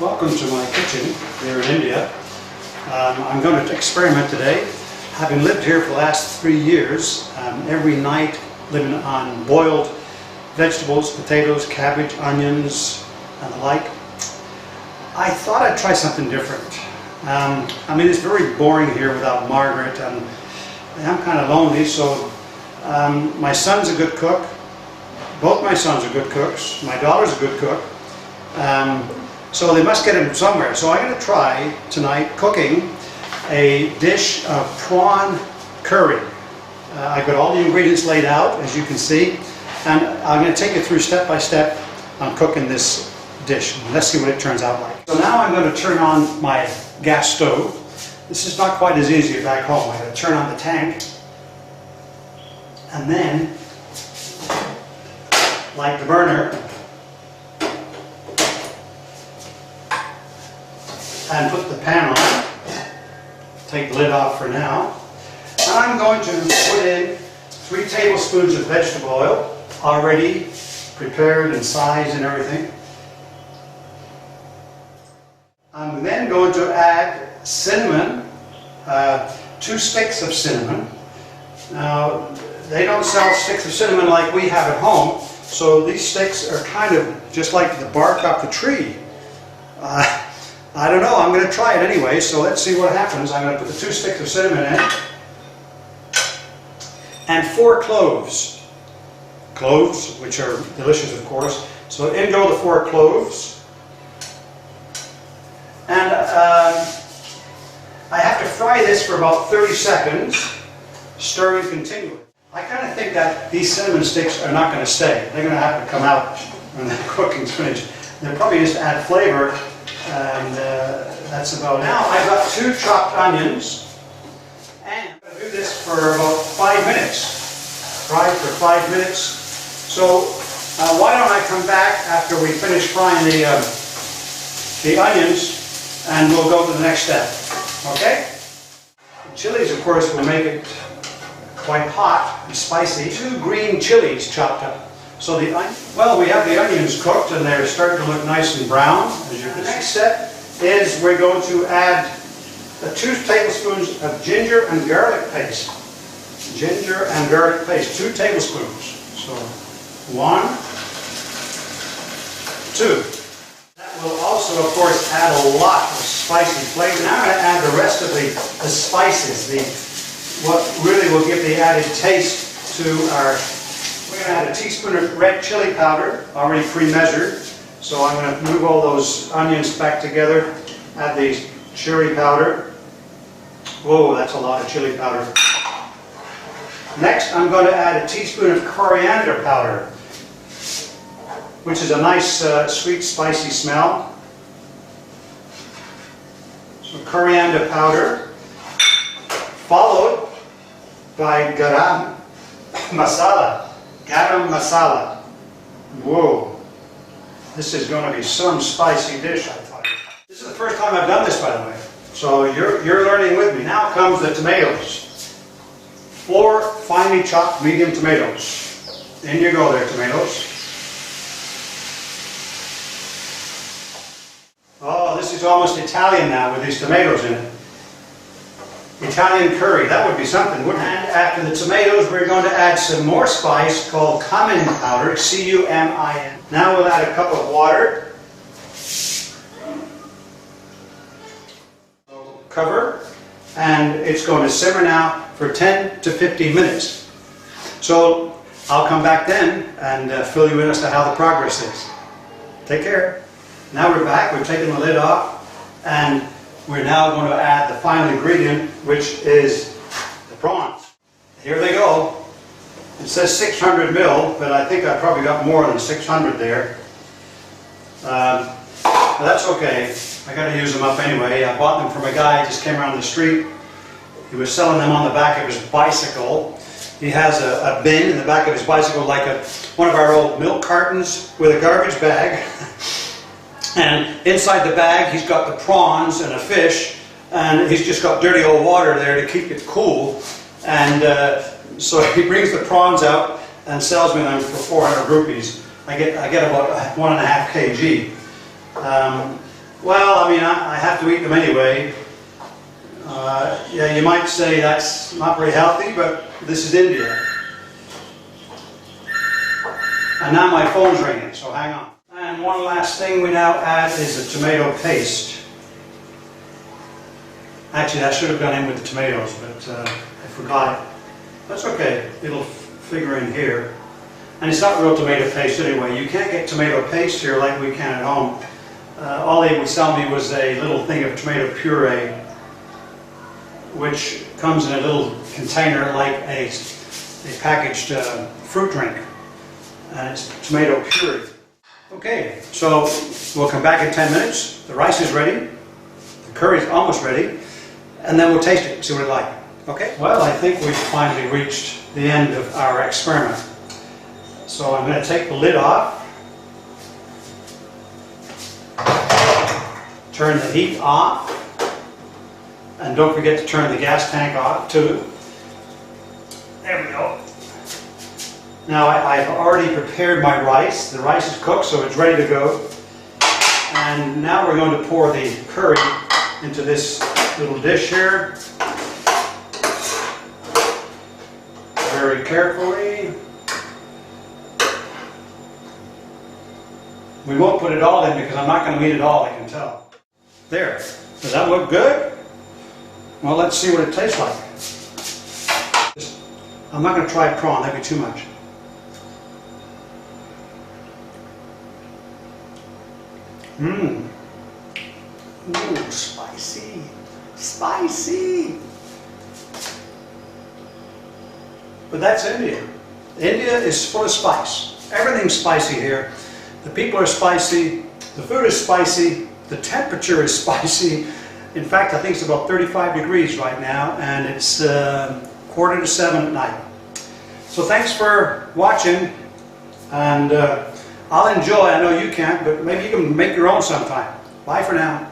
Welcome to my kitchen here in India. I'm going to experiment today. Having lived here for the last 3 years, every night living on boiled vegetables, potatoes, cabbage, onions, and the like, I thought I'd try something different. I mean, it's very boring here without Margaret, and I'm kind of lonely, so my son's a good cook. Both my sons are good cooks. My daughter's a good cook. So they must get him somewhere. So I'm going to try tonight cooking a dish of prawn curry. I've got all the ingredients laid out, as you can see, and I'm going to take you through step by step on cooking this dish. Let's see what it turns out like. So now I'm going to turn on my gas stove. This is not quite as easy as back home. I'm going to turn on the tank and then light the burner and put the pan on. Take the lid off for now. And I'm going to put in 3 tablespoons of vegetable oil, already prepared and sized and everything. I'm then going to add cinnamon, 2 sticks of cinnamon. Now, they don't sell sticks of cinnamon like we have at home, so these sticks are kind of just like the bark off the tree. I don't know, I'm going to try it anyway, so let's see what happens. I'm going to put the 2 sticks of cinnamon in. And 4 cloves. Cloves, which are delicious of course. So in go the 4 cloves. And I have to fry this for about 30 seconds, stirring continually. I kind of think that these cinnamon sticks are not going to stay. They're going to have to come out when the cooking's finished. They'll probably just add flavor. And that's about it. Now I've got 2 chopped onions, and I'm going to do this for about 5 minutes. Fry for 5 minutes. So why don't I come back after we finish frying the onions, and we'll go to the next step. Okay? The chilies, of course, will make it quite hot and spicy. 2 green chilies chopped up. So we have the onions cooked and they're starting to look nice and brown. The next step is we're going to add 2 tablespoons of ginger and garlic paste. Ginger and garlic paste, 2 tablespoons. So 1, 2. That will also, of course, add a lot of spicy flavor. Now I'm going to add the rest of the spices, what really will give the added taste to our. We're going to add a teaspoon of red chili powder, already pre-measured. So I'm going to move all those onions back together, add the chili powder. Whoa, that's a lot of chili powder. Next, I'm going to add a teaspoon of coriander powder, which is a nice, sweet, spicy smell. So coriander powder, followed by garam masala. Garam masala. Whoa. This is going to be some spicy dish, I thought. This is the first time I've done this, by the way. So you're learning with me. Now comes the tomatoes. 4 finely chopped medium tomatoes. In you go there, tomatoes. Oh, this is almost Italian now with these tomatoes in it. Italian curry, that would be something, wouldn't it? And after the tomatoes, we're going to add some more spice called cumin powder, C-U-M-I-N. Now we'll add a cup of water. Cover, and it's going to simmer now for 10 to 15 minutes. So I'll come back then and fill you in as to how the progress is. Take care. Now we're back, we've taken the lid off, and we're now going to add the final ingredient, which is the prawns. Here they go. It says 600 mil, but I think I probably got more than 600 there. But that's okay. I got to use them up anyway. I bought them from a guy who just came around the street. He was selling them on the back of his bicycle. He has a bin in the back of his bicycle, like one of our old milk cartons with a garbage bag. And inside the bag he's got the prawns and a fish, and he's just got dirty old water there to keep it cool. And so he brings the prawns out and sells me them for 400 rupees. I get about 1.5 kg. Well, I mean, I have to eat them anyway. Yeah, you might say that's not very healthy, but this is India. And now my phone's ringing, so hang on. And one last thing we now add is the tomato paste. Actually, I should have gone in with the tomatoes, but I forgot it. That's okay, it'll figure in here. And it's not real tomato paste anyway. You can't get tomato paste here like we can at home. All they would sell me was a little thing of tomato puree, which comes in a little container like a packaged fruit drink. And it's tomato puree. Okay, so we'll come back in 10 minutes. The rice is ready. The curry is almost ready. And then we'll taste it and see what it's like. Okay? Well, I think we've finally reached the end of our experiment. So I'm going to take the lid off. Turn the heat off. And don't forget to turn the gas tank off too. There we go. Now I've already prepared my rice. The rice is cooked, so it's ready to go. And now we're going to pour the curry into this little dish here. Very carefully. We won't put it all in because I'm not going to eat it all, I can tell. There. Does that look good? Well, let's see what it tastes like. I'm not going to try prawn, that'd be too much. Mmm. Ooh, spicy. Spicy. But that's India. India is full of spice. Everything's spicy here. The people are spicy. The food is spicy. The temperature is spicy. In fact, I think it's about 35 degrees right now, and it's 6:45 at night. So thanks for watching, and I'll enjoy. I know you can't, but maybe you can make your own sometime. Bye for now.